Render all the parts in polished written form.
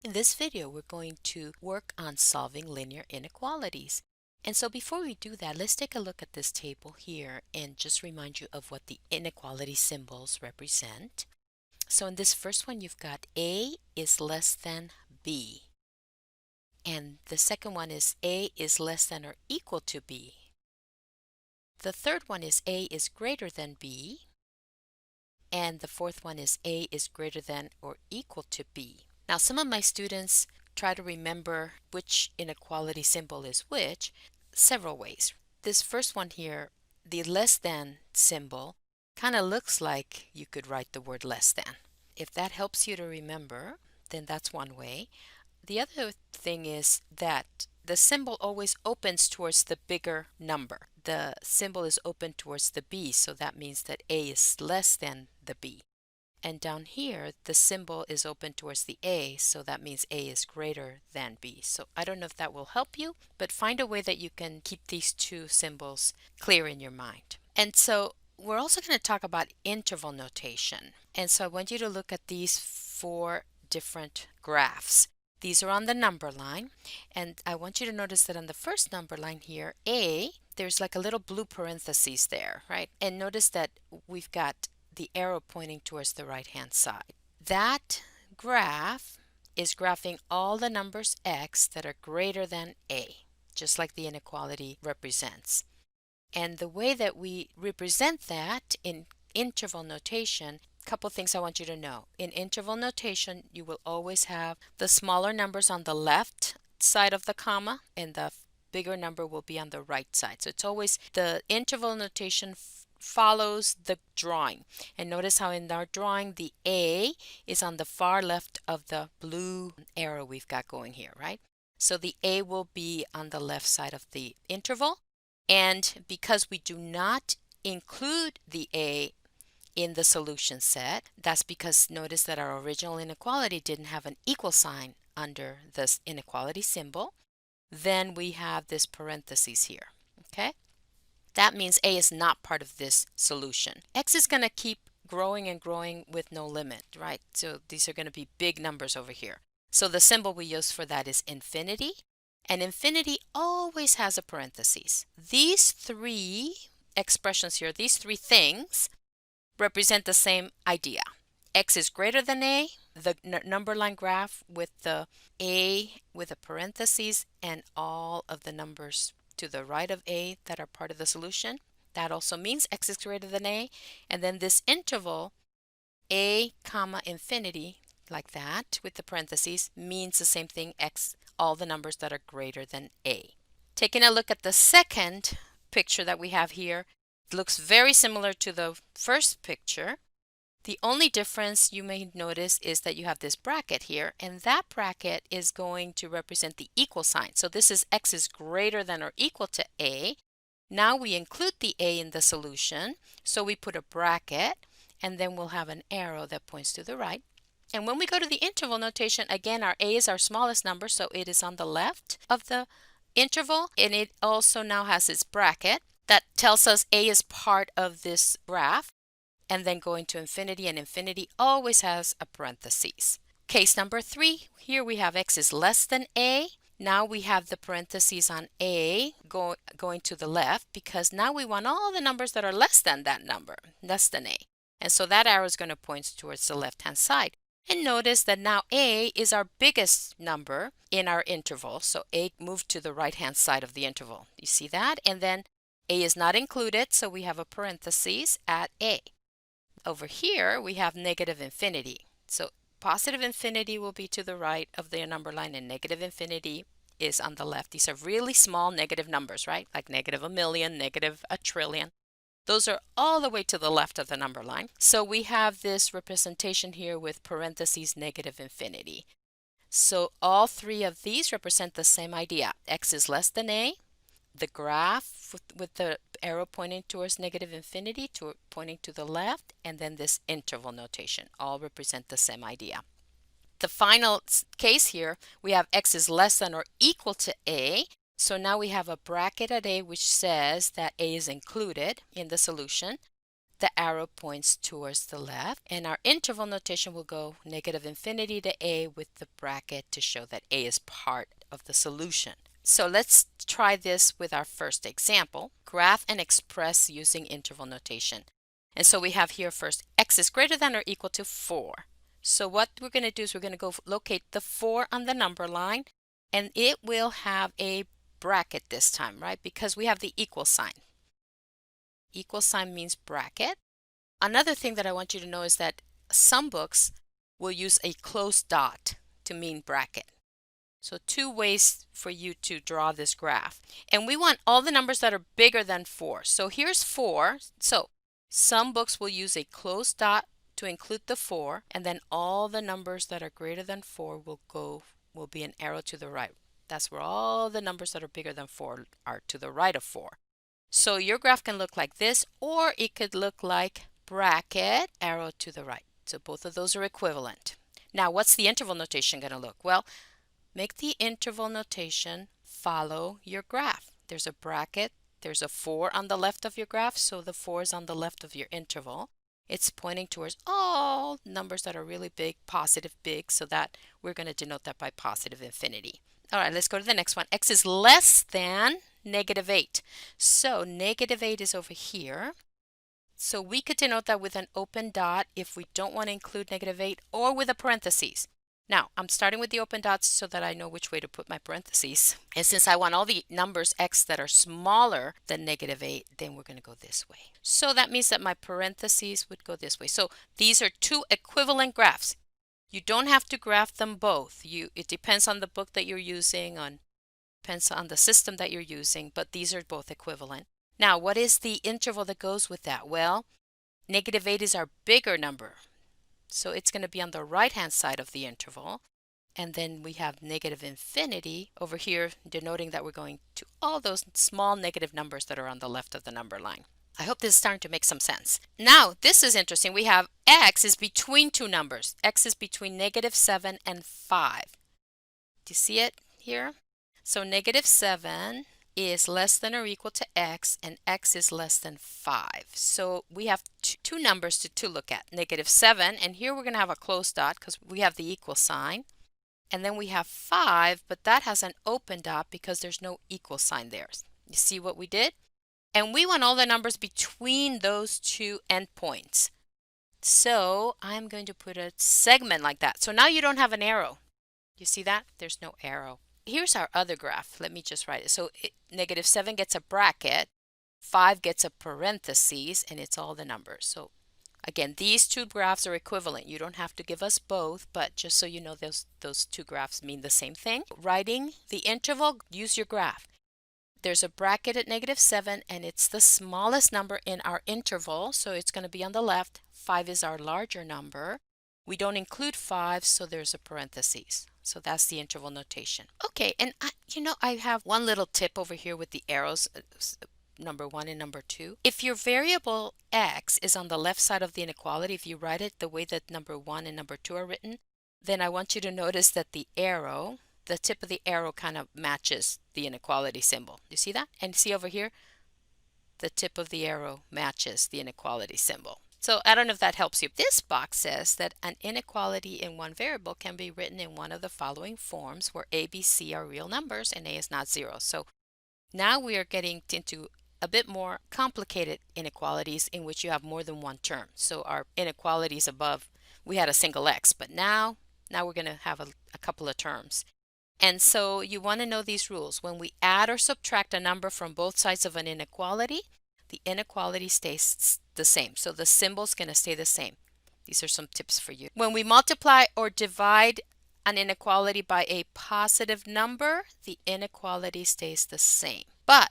In this video, we're going to work on solving linear inequalities. And so before we do that, let's take a look at this table here and just remind you of what the inequality symbols represent. So in this first one, you've got A is less than B. And the second one is A is less than or equal to B. The third one is A is greater than B. And the fourth one is A is greater than or equal to B. Now, some of my students try to remember which inequality symbol is which several ways. This first one here, the less than symbol, kind of looks like you could write the word less than. If that helps you to remember, then that's one way. The other thing is that the symbol always opens towards the bigger number. The symbol is open towards the B, so that means that A is less than the B. And down here, the symbol is open towards the A, so that means A is greater than B. So I don't know if that will help you, but find a way that you can keep these two symbols clear in your mind. And so we're also going to talk about interval notation. And so I want you to look at these four different graphs. These are on the number line, and I want you to notice that on the first number line here, A, there's like a little blue parentheses there, right? And notice that we've got the arrow pointing towards the right-hand side. That graph is graphing all the numbers x that are greater than A, just like the inequality represents. And the way that we represent that in interval notation, a couple things I want you to know. In interval notation, you will always have the smaller numbers on the left side of the comma, and the bigger number will be on the right side. So it's always the interval notation follows the drawing. And notice how in our drawing the A is on the far left of the blue arrow we've got going here, right? So the A will be on the left side of the interval. And because we do not include the A in the solution set, that's because notice that our original inequality didn't have an equal sign under this inequality symbol. Then we have this parentheses here, okay? That means A is not part of this solution. X is going to keep growing and growing with no limit, right? So these are going to be big numbers over here. So the symbol we use for that is infinity. And infinity always has a parentheses. These three expressions here, these three things, represent the same idea. X is greater than A, the number line graph with the A with a parentheses and all of the numbers to the right of A that are part of the solution. That also means x is greater than A. And then this interval, A comma infinity, like that with the parentheses, means the same thing, x, all the numbers that are greater than A. Taking a look at the second picture that we have here, it looks very similar to the first picture. The only difference you may notice is that you have this bracket here, and that bracket is going to represent the equal sign. So this is x is greater than or equal to A. Now we include the A in the solution, so we put a bracket, and then we'll have an arrow that points to the right. And when we go to the interval notation, again, our A is our smallest number, so it is on the left of the interval, and it also now has its bracket that tells us A is part of this graph. And then going to infinity, and infinity always has a parentheses. Case number 3, here we have x is less than A. Now we have the parentheses on A going to the left, because now we want all the numbers that are less than that number, less than A. And so that arrow is going to point towards the left-hand side. And notice that now A is our biggest number in our interval. So A moved to the right-hand side of the interval. You see that? And then A is not included, so we have a parentheses at A. Over here, we have negative infinity. So positive infinity will be to the right of the number line, and negative infinity is on the left. These are really small negative numbers, right? Like negative 1,000,000, negative 1,000,000,000,000. Those are all the way to the left of the number line. So we have this representation here with parentheses negative infinity. So all three of these represent the same idea. X is less than A. The graph with the arrow pointing towards negative infinity, pointing to the left, and then this interval notation all represent the same idea. The final case here, we have x is less than or equal to A. So now we have a bracket at A which says that A is included in the solution. the arrow points towards the left, and our interval notation will go negative infinity to a with the bracket to show that a is part of the solution. So let's try this with our first example. Graph and express using interval notation. And so we have here first, x is greater than or equal to 4. So what we're going to do is we're going to go locate the 4 on the number line, and it will have a bracket this time, right? Because we have the equal sign. Equal sign means bracket. Another thing that I want you to know is that some books will use a closed dot to mean bracket. So two ways for you to draw this graph. And we want all the numbers that are bigger than 4. So here's 4. So some books will use a closed dot to include the 4, and then all the numbers that are greater than 4 will be an arrow to the right. That's where all the numbers that are bigger than 4 are to the right of 4. So your graph can look like this, or it could look like bracket, arrow to the right. So both of those are equivalent. Now, what's the interval notation going to look? Well, make the interval notation follow your graph. There's a bracket, there's a 4 on the left of your graph, so the 4 is on the left of your interval. It's pointing towards all numbers that are really big, positive big, so that we're going to denote that by positive infinity. All right, let's go to the next one. X is less than negative 8. So negative 8 is over here. So we could denote that with an open dot if we don't want to include negative 8, or with a parentheses. Now, I'm starting with the open dots so that I know which way to put my parentheses. And since I want all the numbers x that are smaller than negative 8, then we're going to go this way. So that means that my parentheses would go this way. So these are two equivalent graphs. You don't have to graph them both. It depends on the book that you're using, depends on the system that you're using, but these are both equivalent. Now, what is the interval that goes with that? Well, negative 8 is our bigger number. So it's going to be on the right-hand side of the interval. And then we have negative infinity over here, denoting that we're going to all those small negative numbers that are on the left of the number line. I hope this is starting to make some sense. Now, this is interesting. We have x is between two numbers. X is between negative 7 and 5. Do you see it here? So negative 7 is less than or equal to x, and x is less than 5. So we have two numbers to look at, negative 7, and here we're going to have a closed dot because we have the equal sign. And then we have 5, but that has an open dot because there's no equal sign there. You see what we did? And we want all the numbers between those two endpoints. So I'm going to put a segment like that. So now you don't have an arrow. You see that? There's no arrow. Here's our other graph. Let me just write it. So negative 7 gets a bracket, 5 gets a parentheses, and it's all the numbers. So again, these two graphs are equivalent. You don't have to give us both, but just so you know, those two graphs mean the same thing. Writing the interval, use your graph. There's a bracket at negative 7, and it's the smallest number in our interval, so it's going to be on the left. 5 is our larger number. We don't include 5, so there's a parentheses. So that's the interval notation. Okay, and I have one little tip over here with the arrows, number 1 and number 2. If your variable x is on the left side of the inequality, if you write it the way that number 1 and number 2 are written, then I want you to notice that the tip of the arrow kind of matches the inequality symbol. You see that? And see over here, the tip of the arrow matches the inequality symbol. So I don't know if that helps you. This box says that an inequality in one variable can be written in one of the following forms where a, b, c are real numbers and a is not 0. So now we are getting into a bit more complicated inequalities in which you have more than one term. So our inequalities above, we had a single x, but now we're going to have a couple of terms. And so you want to know these rules. When we add or subtract a number from both sides of an inequality, the inequality stays the same. So the symbol's going to stay the same. These are some tips for you. When we multiply or divide an inequality by a positive number, the inequality stays the same. But,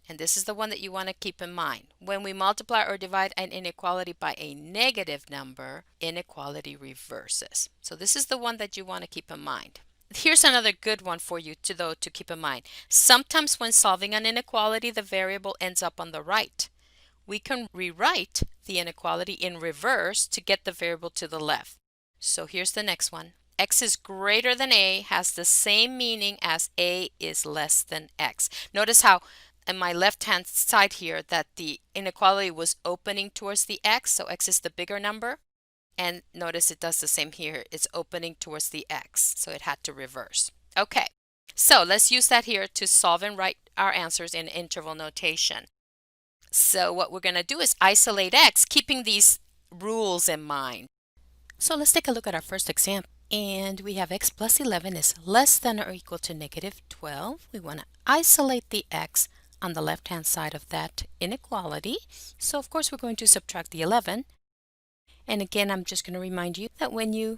and this is the one that you want to keep in mind, when we multiply or divide an inequality by a negative number, inequality reverses. So this is the one that you want to keep in mind. Here's another good one for you to keep in mind. Sometimes when solving an inequality, the variable ends up on the right. We can rewrite the inequality in reverse to get the variable to the left. So here's the next one. X is greater than a has the same meaning as a is less than x. Notice how in my left-hand side here that the inequality was opening towards the x, so x is the bigger number. And notice it does the same here. It's opening towards the x, so it had to reverse. Okay, so let's use that here to solve and write our answers in interval notation. So what we're going to do is isolate x, keeping these rules in mind. So let's take a look at our first example. And we have x plus 11 is less than or equal to negative 12. We want to isolate the x on the left-hand side of that inequality. So of course we're going to subtract the 11. And again, I'm just going to remind you that when you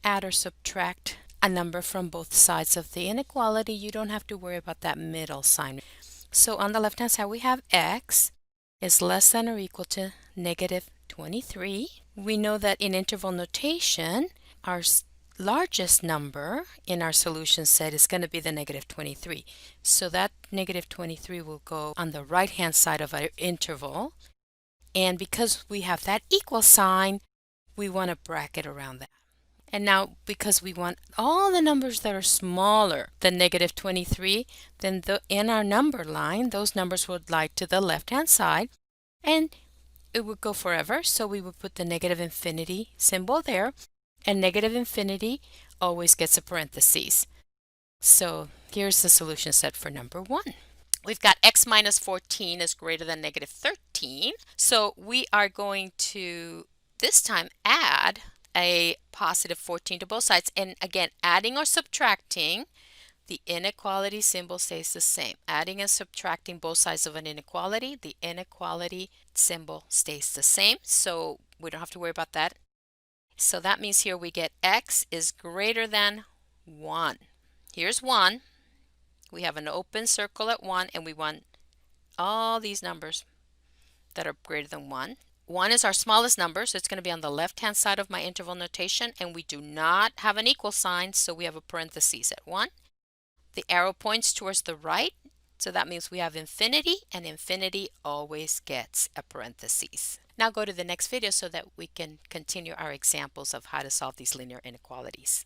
add or subtract a number from both sides of the inequality, you don't have to worry about that middle sign. So on the left-hand side, we have x is less than or equal to negative 23. We know that in interval notation, our largest number in our solution set is going to be the negative 23. So that negative 23 will go on the right-hand side of our interval. And because we have that equal sign, we want to bracket around that. And now, because we want all the numbers that are smaller than negative 23, then in our number line, those numbers would lie to the left-hand side, and it would go forever. So we would put the negative infinity symbol there, and negative infinity always gets a parentheses. So here's the solution set for number 1. We've got x minus 14 is greater than negative 13. So we are going to this time add a positive 14 to both sides. And again, adding or subtracting, the inequality symbol stays the same. Adding and subtracting both sides of an inequality, the inequality symbol stays the same. So we don't have to worry about that. So that means here we get x is greater than 1. Here's 1. We have an open circle at 1, and we want all these numbers that are greater than 1. 1 is our smallest number, so it's going to be on the left-hand side of my interval notation, and we do not have an equal sign, so we have a parentheses at 1. The arrow points towards the right, so that means we have infinity, and infinity always gets a parentheses. Now go to the next video so that we can continue our examples of how to solve these linear inequalities.